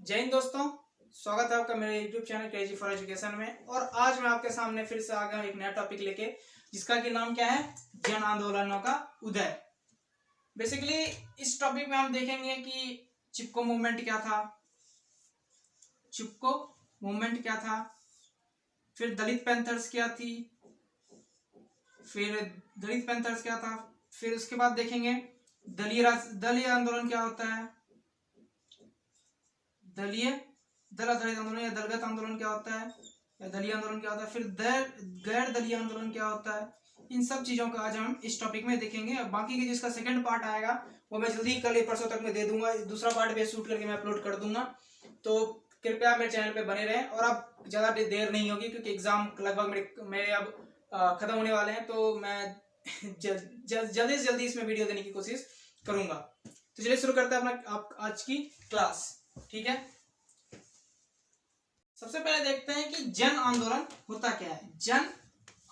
जय हिंद दोस्तों, स्वागत है आपका मेरे YouTube channel crazy for education में। और आज मैं आपके सामने फिर से आ गया एक नया टॉपिक लेके, जिसका कि नाम क्या है, जन आंदोलनों का उदय। बेसिकली इस टॉपिक में हम देखेंगे कि चिपको मूवमेंट क्या था, चिपको मूवमेंट क्या था, फिर दलित पैंथर्स क्या थी, फिर उसके बाद देखेंगे दलीय आंदोलन क्या होता है, दल आधारित आंदोलन या दलगत आंदोलन क्या होता है, या दलीय आंदोलन क्या होता है, फिर गैर दलीय आंदोलन क्या होता है। इन सब चीजों का आज हम इस टॉपिक में देखेंगे। अब बाकी के जिसका सेकंड पार्ट आएगा वो मैं जल्दी कल या परसों तक में दे दूंगा। दूसरा पार्ट भी शूट करके मैं अपलोड कर दूंगा, तो कृपया मेरे चैनल पे बने रहें। और अब ज्यादा देर नहीं होगी क्योंकि एग्जाम लगभग मेरे अब खत्म होने वाले हैं, तो मैं जल्दी से जल्दी इसमें वीडियो देने की कोशिश करूंगा। तो चलिए शुरू करते हैं अपना आज की क्लास। ठीक है, सबसे पहले देखते हैं कि जन आंदोलन होता क्या है। जन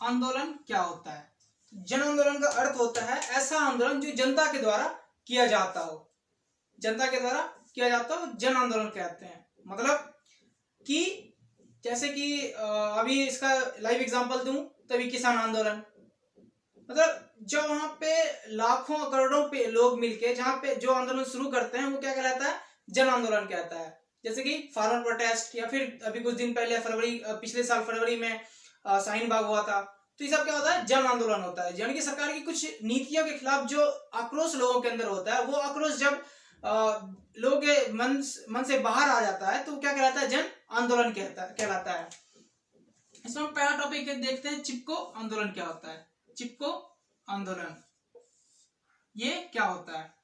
आंदोलन क्या होता है? जन आंदोलन का अर्थ होता है ऐसा आंदोलन जो जनता के द्वारा किया जाता हो, जनता के द्वारा किया जाता हो, जन आंदोलन कहते हैं। मतलब कि जैसे कि अभी इसका लाइव एग्जांपल दूं तभी किसान आंदोलन, मतलब जो वहां पे लाखों करोड़ों पे लोग मिलके जहां पे जो आंदोलन शुरू करते हैं वो क्या कहलाता है, जन आंदोलन कहता है। जैसे कि फार्मर प्रोटेस्ट, या फिर अभी कुछ दिन पहले पिछले साल फरवरी में शाहीन बाग हुआ था। तो ये सब क्या होता है, जन आंदोलन होता है। यानी कि सरकार की कुछ नीतियों के खिलाफ जो आक्रोश लोगों के अंदर होता है, वो आक्रोश जब लोगों के मन से बाहर आ जाता है तो क्या कहलाता है, जन आंदोलन कहलाता है। इसमें हम पहला टॉपिक देखते हैं, चिपको आंदोलन क्या होता है। चिपको आंदोलन ये क्या होता है?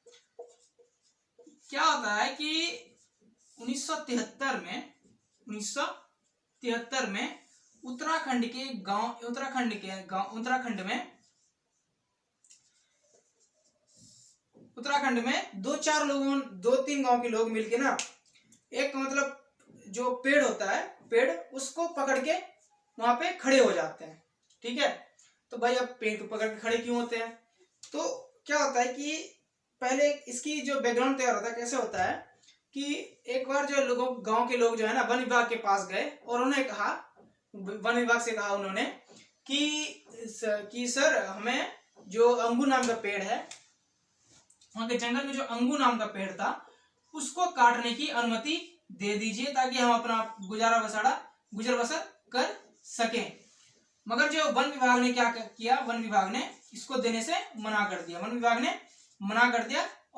क्या होता है कि 1973 में उत्तराखंड में दो तीन गांव के लोग मिलके ना, एक मतलब जो पेड़ होता है, पेड़ उसको पकड़ के वहां पे खड़े हो जाते हैं। ठीक है, तो भाई अब पेड़ को पकड़ के खड़े क्यों होते हैं? तो क्या होता है कि पहले इसकी जो बैकग्राउंड तैयार होता है, कैसे होता है कि एक बार जो गांव के लोग जो है ना, वन विभाग के पास गए और उन्होंने कहा, वन विभाग से कहा उन्होंने कि सर हमें जो अंगू नाम का पेड़ है, वहां के जंगल में जो अंगू नाम का पेड़ था उसको काटने की अनुमति दे दीजिए ताकि हम अपना गुजर बसर कर सकें। मगर जो वन विभाग ने क्या किया, वन विभाग ने इसको देने से मना कर दिया। और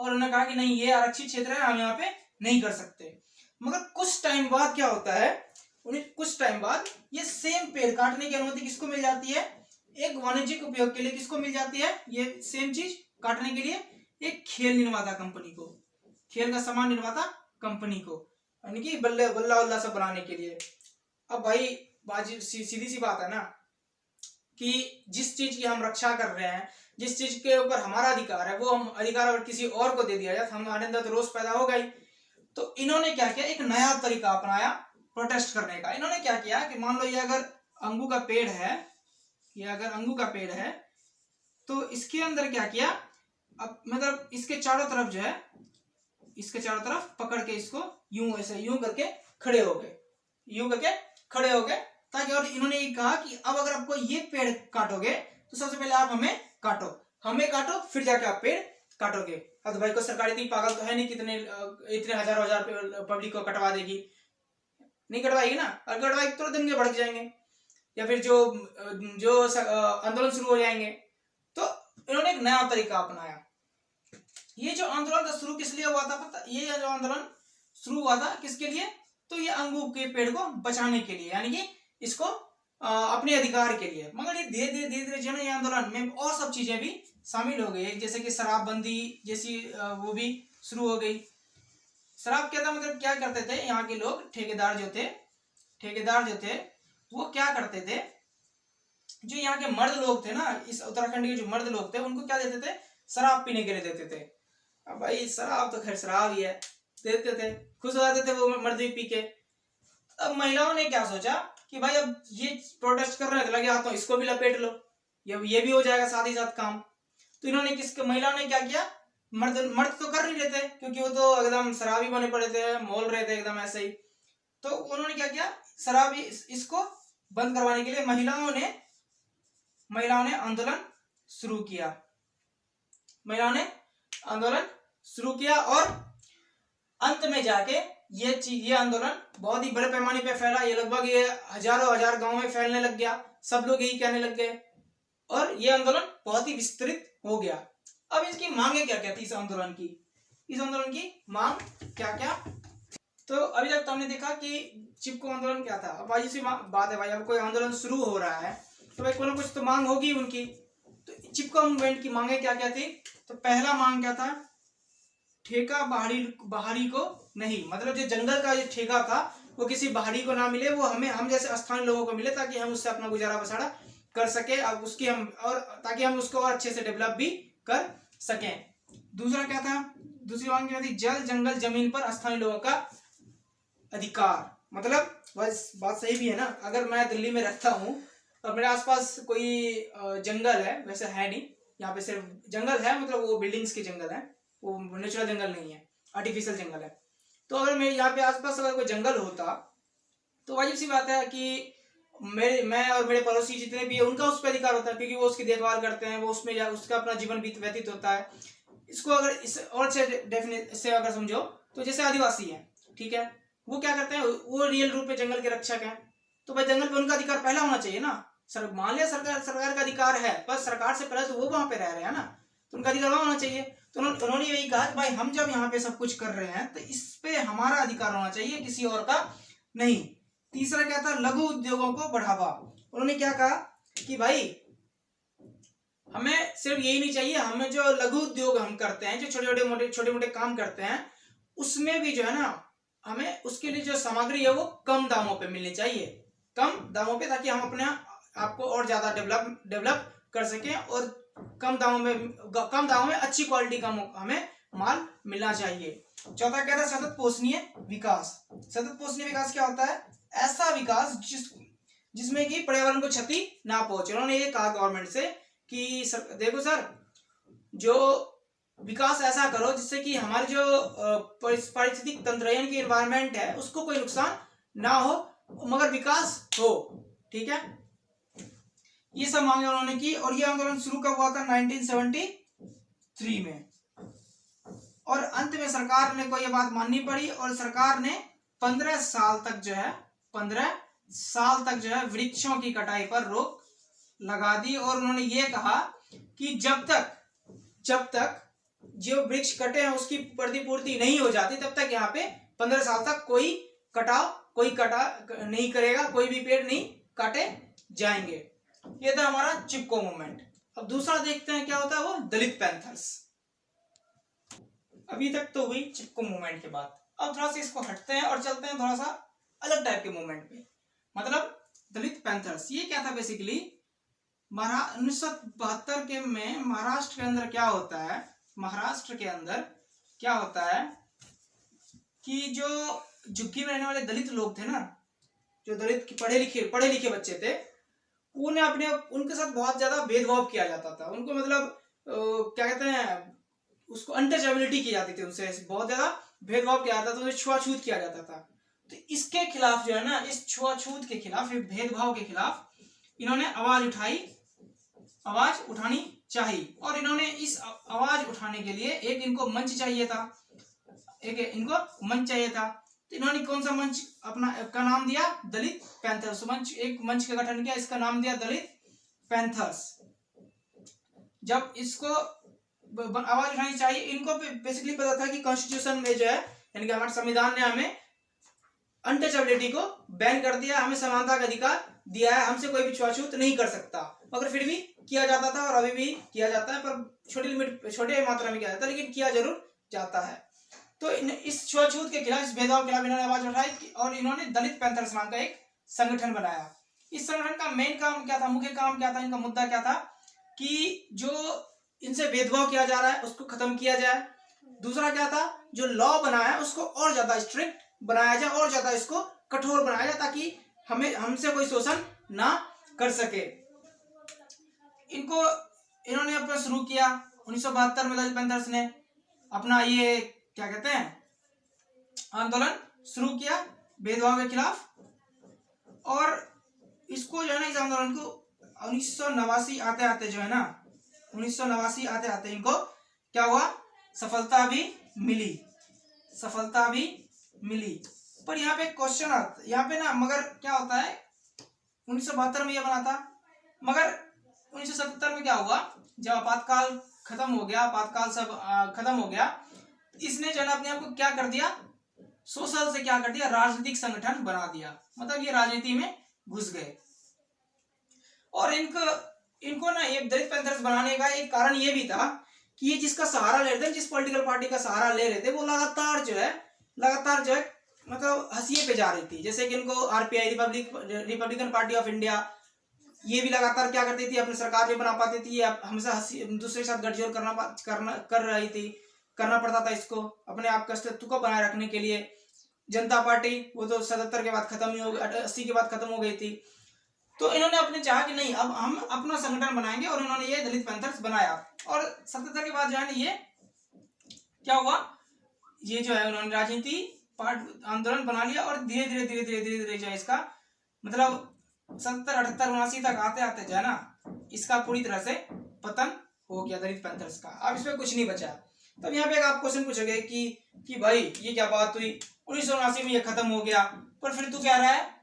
उन्होंने कहा कि नहीं, ये आरक्षित क्षेत्र है, हम यहाँ पे नहीं कर सकते। मगर कुछ टाइम बाद क्या होता है, कुछ टाइम बाद ये सेम पेड़ काटने की अनुमति किसको मिल जाती है, एक वाणिज्यिक उपयोग के लिए किसको मिल जाती है, ये सेम चीज काटने के लिए एक खेल निर्माता कंपनी को, खेल का सामान निर्माता कंपनी को, यानी कि बल्ला सब बनाने के लिए। अब भाई सीधी सी बात है ना कि जिस चीज की हम रक्षा कर रहे हैं, जिस चीज के ऊपर हमारा अधिकार है, वो हम अधिकार अगर किसी और को दे दिया जाए तो हमारे अंदर तो रोष पैदा होगा ही। तो इन्होंने क्या किया, एक नया तरीका अपनाया प्रोटेस्ट करने का। इन्होंने क्या किया कि मान लो ये अगर अंगू का पेड़ है, तो इसके अंदर क्या किया, अब मतलब इसके चारों तरफ जो है, इसके चारों तरफ पकड़ के इसको यूं करके खड़े हो गए ताकि, और इन्होंने ये कहा कि अब अगर आपको ये पेड़ काटोगे तो सबसे पहले आप हमें काटो, फिर जाके आप पेड़ काटोगे। अब तो भाई को सरकार इतनी पागल तो है नहीं, इतने हजार पब्लिक को कटवा देगी, नहीं कटवाएगी ना। और कटवाएगी तो दंगे भड़क जाएंगे या फिर जो आंदोलन शुरू हो जाएंगे। तो इन्होंने एक नया तरीका अपनाया। ये जो आंदोलन शुरू किस लिए हुआ था पता? ये जो आंदोलन शुरू हुआ था किसके लिए? तो ये अंगू के पेड़ को बचाने के लिए, यानी कि इसको अपने अधिकार के लिए। मगर ये धीरे धीरे जो है आंदोलन में और सब चीजें भी शामिल हो गई, जैसे कि शराबबंदी जैसी वो भी शुरू हो गई। शराब क्या था, मतलब क्या करते थे यहाँ के लोग, ठेकेदार जो थे वो क्या करते थे, जो यहाँ के मर्द लोग थे ना, इस उत्तराखंड के जो मर्द लोग थे उनको क्या देते थे, शराब पीने के लिए देते थे। अब भाई शराब तो खैर शराब ही है, देते थे, खुश हो जाते थे वो मर्द भी पी के। अब महिलाओं ने क्या सोचा कि भाई अब ये प्रोटेस्ट कर रहे हैं तो लगे हाथों इसको भी लपेट लो, ये भी हो जाएगा साथ ही साथ काम। तो महिलाओं ने क्या किया, मर्द मर्द तो कर नहीं रहे थे, क्योंकि वो तो एकदम शराबी बने पड़े थे, मोल रहे थे एकदम ऐसे ही। तो उन्होंने क्या किया, शराबी इसको बंद करवाने के लिए महिलाओं ने आंदोलन शुरू किया। महिलाओं ने आंदोलन शुरू किया और अंत में जाके ये आंदोलन बहुत ही बड़े पैमाने पे फैला। ये लगभग ये हजार गांव में फैलने लग गया, सब लोग यही कहने लग गए और ये आंदोलन बहुत ही विस्तृत हो गया। अब इसकी मांगे क्या क्या थी इस आंदोलन की मांग क्या क्या। तो अभी तक तो हमने देखा कि चिपको आंदोलन क्या था। अब भाई इसी बात है भाई, अब कोई आंदोलन शुरू हो रहा है तो भाई कोई ना कुछ तो मांग होगी उनकी। तो चिपको मूवमेंट की मांगे क्या क्या थी। तो पहला मांग क्या था, ठेका बाहरी को नहीं, मतलब जो जंगल का जो ठेका था वो किसी बाहरी को ना मिले, वो हम जैसे स्थानीय लोगों को मिले, ताकि हम उससे अपना गुजारा बसारा कर सके। अब उसकी हम और ताकि हम उसको और अच्छे से डेवलप भी कर सकें। दूसरा क्या था, दूसरी मांग क्या थी, जल जंगल जमीन पर स्थानीय लोगों का अधिकार। मतलब बस बात सही भी है ना, अगर मैं दिल्ली में रहता हूँ और मेरे आसपास कोई जंगल है, वैसे है नहीं यहाँ पे, सिर्फ जंगल है मतलब वो बिल्डिंग्स के जंगल है, वो नेचुरल जंगल नहीं है, आर्टिफिशियल जंगल है। तो अगर मेरे यहाँ पे आसपास अगर कोई जंगल होता तो वाजिब सी बात है कि मैं और मेरे पड़ोसी जितने भी है उनका उस पर अधिकार होता है, क्योंकि वो उसकी देखभाल करते हैं, वो उसमें उसका अपना जीवन व्यतीत होता है। इसको अगर इस और से अगर समझो तो जैसे आदिवासी है, ठीक है, वो क्या करते हैं, वो रियल रूप में जंगल के रक्षक हैं, तो भाई जंगल पे उनका अधिकार पहला होना चाहिए ना। मान लिया सरकार का अधिकार है, पर सरकार से पहले तो वो वहां पे रह रहे हैं ना, तो उनका अधिकार वहां होना चाहिए। तो उन्होंने यही कहा कि भाई हम जब यहाँ पे सब कुछ कर रहे हैं तो इस पे हमारा अधिकार होना चाहिए, किसी और का नहीं। तीसरा क्या था, लघु उद्योगों को बढ़ावा। उन्होंने क्या कहा कि भाई हमें सिर्फ यही नहीं चाहिए, हमें जो लघु उद्योग हम करते हैं, जो छोटे मोटे काम करते हैं, उसमें भी जो है ना, हमें उसके लिए जो सामग्री है वो कम दामों पे मिलनी चाहिए, कम दामों पे, ताकि हम अपने आपको और ज्यादा डेवलप कर सकें और कम दामों में अच्छी क्वालिटी का हमें माल मिलना चाहिए। चौथा क्या था, सतत पोषणीय विकास। सतत पोषणीय विकास क्या होता है, ऐसा विकास जिसमें कि पर्यावरण को क्षति ना पहुंचे। उन्होंने ये कहा गवर्नमेंट से कि देखो सर, जो विकास ऐसा करो जिससे कि हमारे जो पारिस्थितिक तंत्र यानी कि एनवायरनमेंट है उसको कोई नुकसान ना हो, मगर विकास हो, ठीक है। ये सब मांगे उन्होंने की और ये आंदोलन शुरू कब हुआ था, 1973 में। और अंत में सरकार ने को ये बात माननी पड़ी और सरकार ने 15 साल तक जो है वृक्षों की कटाई पर रोक लगा दी। और उन्होंने ये कहा कि जब तक जो वृक्ष कटे हैं उसकी प्रतिपूर्ति नहीं हो जाती, तब तक यहाँ पे 15 साल तक कोई कटा नहीं करेगा, कोई भी पेड़ नहीं काटे जाएंगे। ये था हमारा चिपको मूवमेंट। अब दूसरा देखते हैं क्या होता है, वो दलित पैंथर्स। अभी तक तो हुई चिपको मूवमेंट के बात, अब थोड़ा सा इसको हटते हैं और चलते हैं थोड़ा सा अलग टाइप के मूवमेंट पे। मतलब दलित पैंथर्स ये क्या था, बेसिकली 1972 के में महाराष्ट्र के अंदर क्या होता है कि जो झुग्गी में रहने वाले दलित लोग थे ना, जो दलित पढ़े लिखे बच्चे थे, उनके साथ बहुत ज्यादा भेदभाव किया जाता था। उनको मतलब क्या कहते हैं, उसको अनटचेबिलिटी की जाती थी, उनसे बहुत ज्यादा भेदभाव किया जाता था, उन्हें छुआछूत किया जाता था। तो इसके खिलाफ जो है ना, इस छुआछूत के खिलाफ, भेदभाव के खिलाफ इन्होंने आवाज उठानी चाहिए। और इन्होंने इस आवाज उठाने के लिए एक इनको मंच चाहिए था। तो इन्होंने कौन सा मंच का नाम दिया, दलित पैंथर्स मंच। एक मंच का गठन किया, इसका नाम दिया दलित पैंथर्स। जब इसको आवाज उठानी चाहिए, इनको बेसिकली पता था कि कॉन्स्टिट्यूशन में जो है, यानी कि हमारे संविधान ने हमें अनटचेबिलिटी को बैन कर दिया, हमें समानता का अधिकार दिया है, हमसे कोई भी छुआछूत नहीं कर सकता। मगर फिर भी किया जाता था और अभी भी किया जाता है, पर छोटे मात्रा में किया जाता है, लेकिन किया जरूर जाता है। तो इस छुआछूत के खिलाफ, इस भेदभाव के खिलाफ इन्होंने आवाज उठाई और इन्होंने दलित पैंथर्स नाम का एक संगठन बनाया। इस संगठन का मेन काम क्या था, मुख्य काम क्या था, इनका मुद्दा क्या था कि जो इनसे भेदभाव किया जा रहा है उसको खत्म किया जाए। दूसरा क्या था, जो लॉ बनाया है उसको और ज्यादा स्ट्रिक्ट बनाया जाए और ज्यादा इसको कठोर बनाया जाए, ताकि हमसे कोई शोषण ना कर सके। इन्होंने अपना शुरू किया 1972 में दलित पैंथर्स ने। अपना ये क्या कहते हैं आंदोलन शुरू किया भेदभाव के खिलाफ। और इसको जो है ना, इस आंदोलन को 1989 आते आते जो है ना, 1989 आते आते इनको क्या हुआ, सफलता भी मिली, सफलता भी मिली। पर यहाँ पे क्वेश्चन आता यहाँ पे ना, मगर क्या होता है 1972 में यह बना था, मगर 1977 में क्या हुआ, जब आपातकाल खत्म हो गया, आपातकाल सब खत्म हो गया, इसने जो है ना अपने आप को क्या कर दिया, सोशल से क्या कर दिया, राजनीतिक संगठन बना दिया। मतलब ये राजनीति में घुस गए। और इनको ना ये दलित पैंथर्स बनाने का एक कारण ये भी था कि ये जिसका सहारा ले रहे थे, जिस पॉलिटिकल पार्टी का सहारा ले रहे थे, वो लगातार जो है मतलब हंसिए पे जा रही थी। जैसे कि इनको RPI, Republican party of India, ये भी लगातार क्या करती थी, अपनी सरकार भी बना पाती थी, हमेशा दूसरे के साथ गठजोड़ करना पड़ता था इसको अपने आप के अस्तित्व को बनाए रखने के लिए। जनता पार्टी वो तो 77 के बाद खत्म ही हो गई, 80 के बाद खत्म हो गई थी। तो इन्होंने अपने चाहा कि नहीं, अब हम अपना संगठन बनाएंगे, और इन्होंने ये दलित पैंथर्स बनाया। और 77 के बाद जो है ये क्या हुआ, ये जो है उन्होंने राजनीति आंदोलन बना लिया। और धीरे धीरे जो है इसका मतलब 70, 78, 79 तक आते आते जो है ना, इसका पूरी तरह से पतन हो गया दलित पैंथर्स का। अब इसमें कुछ नहीं बचा। तब यहाँ पे आप क्वेश्चन पूछोगे कि भाई ये क्या बात हुई, 1979 में ये खत्म हो गया, पर फिर तू कह रहा है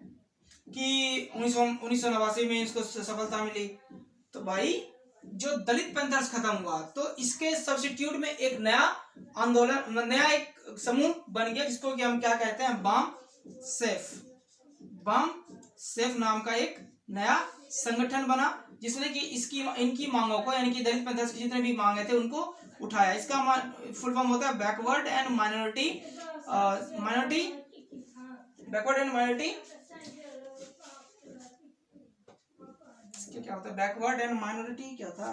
कि 1989 में इसको सफलता मिली। तो भाई जो दलित पैंथर्स खत्म हुआ, तो इसके सब्स्टिट्यूट में एक नया आंदोलन, नया एक समूह बन गया, जिसको कि हम क्या कहते हैं, बाम सेफ नाम का एक नया संगठन बना, जिसने कि इनकी मांगों को, यानी कि दलित पैंथर्स की जितने भी मांगे थे उनको उठाया। इसका फुल फॉर्म होता है बैकवर्ड एंड माइनॉरिटी, क्या होता है बैकवर्ड एंड माइनॉरिटी, क्या था,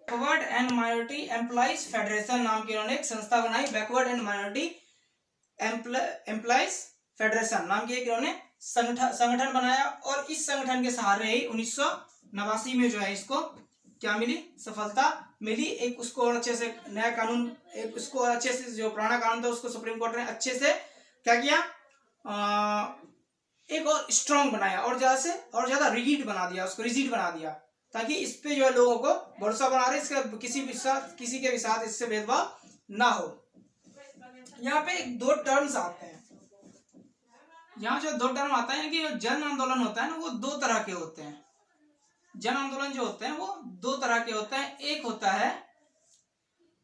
backward and minority employees federation नाम की इन्होंने एक संस्था बनाई। Backward and minority employees federation नाम की एक इन्होंने संगठन बनाया। और इस संगठन के सहारे ही 1989 में जो है इसको क्या मिली, सफलता मिली। एक उसको और अच्छे से नया कानून, एक उसको और अच्छे से, जो पुराना कानून था उसको सुप्रीम कोर्ट ने अच्छे से क्या किया, एक और स्ट्रॉन्ग बनाया, और ज्यादा रिजिड बना दिया, उसको रिजिड बना दिया, ताकि इस पे जो है लोगों को भरोसा बना रहे, इसका किसी के भी साथ इससे भेदभाव ना हो। यहाँ पे 2 टर्म्स आते हैं, यहाँ जो 2 टर्म आता है कि जन आंदोलन होता है ना, वो 2 तरह के होते हैं। जन आंदोलन जो होते हैं वो 2 तरह के होते हैं। एक होता है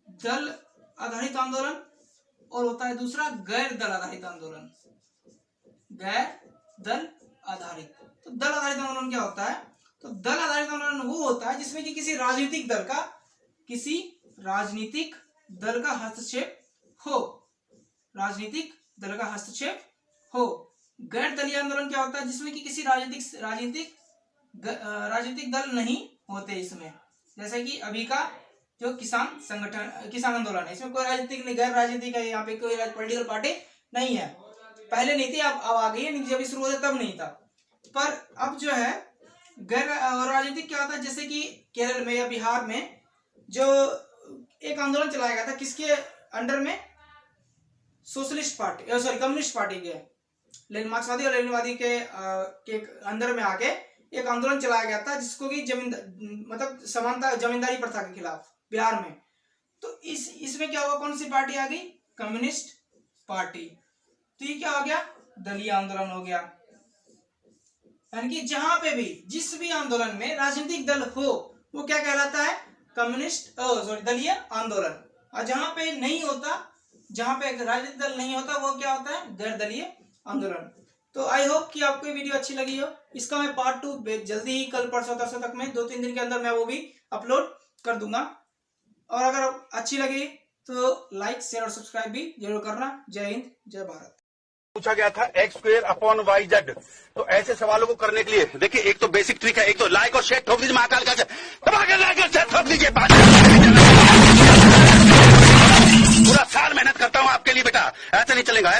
दल आधारित आंदोलन, और होता है दूसरा गैर दल आधारित आंदोलन। गैर दल आधारित, तो दल आधारित आंदोलन क्या होता है, तो दल आधारित आंदोलन वो होता है जिसमें कि किसी राजनीतिक दल का हस्तक्षेप हो। गैर दलीय आंदोलन क्या होता है, जिसमें कि किसी राजनीतिक दल नहीं होते इसमें। जैसे कि अभी का जो किसान आंदोलन है, इसमें कोई राजनीतिक नहीं, गैर राजनीतिक है, यहाँ पे कोई पॉलिटिकल पार्टी नहीं है। पहले नहीं थी, अब आ गई है, जब शुरू होता तब नहीं था। पर अब जो है गैर राजनीतिक क्या होता है, जैसे कि केरल में या बिहार में जो एक आंदोलन चलाया गया था, किसके अंडर में, कम्युनिस्ट पार्टी के, मार्क्सवादी और लेनिनवादी के अंदर में आके एक आंदोलन चलाया गया था, जिसको कि मतलब समानता जमींदारी प्रथा के खिलाफ बिहार में। तो इसमें क्या हुआ, कौन सी पार्टी आ गई, कम्युनिस्ट पार्टी। तो ये क्या हो गया, दलीय आंदोलन हो गया। यानी कि जहां पे भी, जिस भी आंदोलन में राजनीतिक दल हो, वो क्या कहलाता है, दलीय आंदोलन। और जहां पे नहीं होता, जहां पे राजनीतिक दल नहीं होता, वो क्या होता है, गैर दलीय आंदोलन। तो आई होप कि आपको ये वीडियो अच्छी लगी हो। इसका मैं पार्ट 2 जल्दी ही, कल परसों तरसों तक में, 2-3 दिन के अंदर मैं वो भी अपलोड कर दूंगा। और अगर अच्छी लगी तो लाइक, शेयर और सब्सक्राइब भी जरूर करना। जय हिंद, जय भारत। पूछा गया था x²/y/z। तो ऐसे सवालों को करने के लिए देखिए, एक तो बेसिक ट्रिक है, एक तो लाइक और शेयर ठोक दीजिए, महाकाल का लाइक और शेयर ठोक दीजिए। पूरा साल मेहनत करता हूं आपके लिए बेटा, ऐसा नहीं चलेगा।